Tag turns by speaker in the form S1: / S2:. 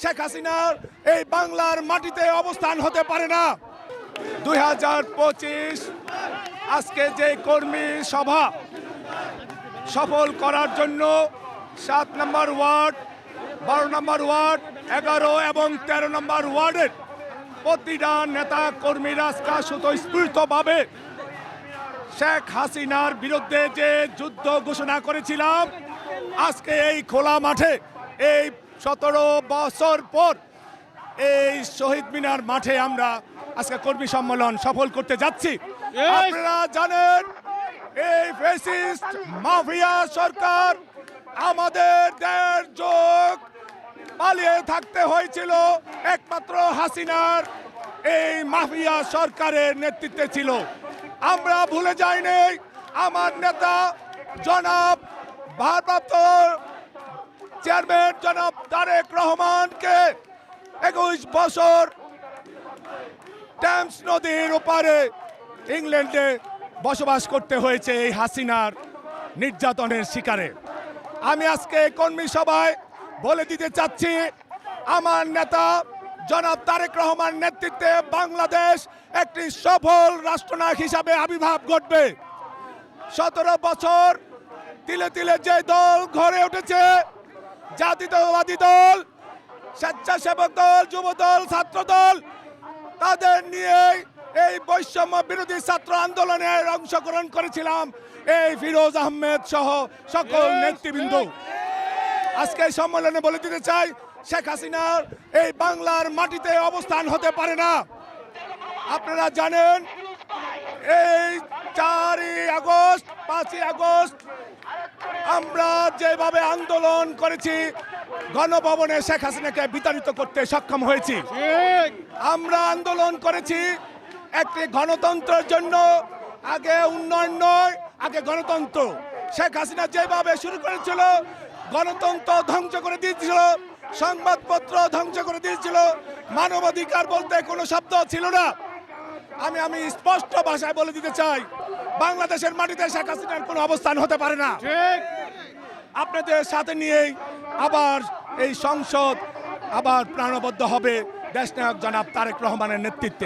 S1: শেখ হাসিনার এই বাংলার মাটিতে অবস্থান হতে পারে না। 2025 আজকে যে কর্মী সভা সফল করার জন্য 7 নম্বর ওয়ার্ড, 12 নম্বর ওয়ার্ড, 11 এবং 13 নম্বর ওয়ার্ডের প্রতিটা নেতা কর্মীরা স্বতঃস্ফূর্তভাবে শেখ হাসিনার বিরুদ্ধে যে যুদ্ধ ঘোষণা করেছিলাম, আজকে এই খোলা মাঠে এই 17 বছর পর এই শহীদ মিনার মাঠে আমরা আজকে কর্মী সম্মেলন সফল করতে যাচ্ছি। আপনারা জানেন এই ফ্যাসিস্ট মাফিয়া সরকার আমাদের 1.5 যুগ পালিয়ে থাকতে হয়েছিল একমাত্র হাসিনার এই মাফিয়া সরকারের নেতৃত্বে ছিল। আমরা ভুলে যাইনি আমার নেতা জনাব ভারপ্রাপ্ত চেয়ারম্যান জনাব তারেক রহমানকে 21 বছর টেমস নদীর ওপারে ইংল্যান্ডে বসবাস করতে হয়েছে এই হাসিনার নির্যাতনের শিকারে। আমি আজকে কর্মী সভায় বলে দিতে চাচ্ছি, আমার নেতা জনাব তারেক রহমান নেতৃত্বে বাংলাদেশ একটি সফল রাষ্ট্রনায়ক হিসাবে আবির্ভাব ঘটবে। 17 বছর তিলে তিলে যে দল গড়ে উঠেছে, জাতীয়তাবাদী দল, স্বেচ্ছাসেবক দল, যুব দল, ছাত্র দল, তাদের নিয়ে এই বৈষম্য বিরোধী ছাত্র আন্দোলনের অংশগ্রহণ করেছিলাম এই ফিরোজ আহমেদ সহ সকল নেতৃবৃন্দ। আজকে এই সম্মেলনে বলে দিতে চাই, শেখ হাসিনার এই বাংলার মাটিতে অবস্থান হতে পারে না। আপনারা জানেন এই 4ই আগস্ট, 5ই আগস্ট আমরা যেভাবে আন্দোলন করেছি, গণভবনে শেখ হাসিনাকে বিতাড়িত করতে সক্ষম হয়েছি। আমরা আন্দোলন করেছি একটি গণতন্ত্রের জন্য, আগে উন্নয়ন নয়, আগে গণতন্ত্র। শেখ হাসিনা যেভাবে শুরু করেছিল, গণতন্ত্র ধ্বংস করে দিয়েছিল, সংবাদপত্র ধ্বংস করে দিয়েছিল, মানবাধিকার বলতে কোনো শব্দ ছিল না। আমি স্পষ্ট ভাষায় বলে দিতে চাই, বাংলাদেশের মাটিতে শেখ হাসিনার কোনো অবস্থান হতে পারে না। আপনাদের সাথে নিয়েই আবার এই সংসদ আবার প্রাণবদ্ধ হবে দেশনায়ক জনাব তারেক রহমানের নেতৃত্বে।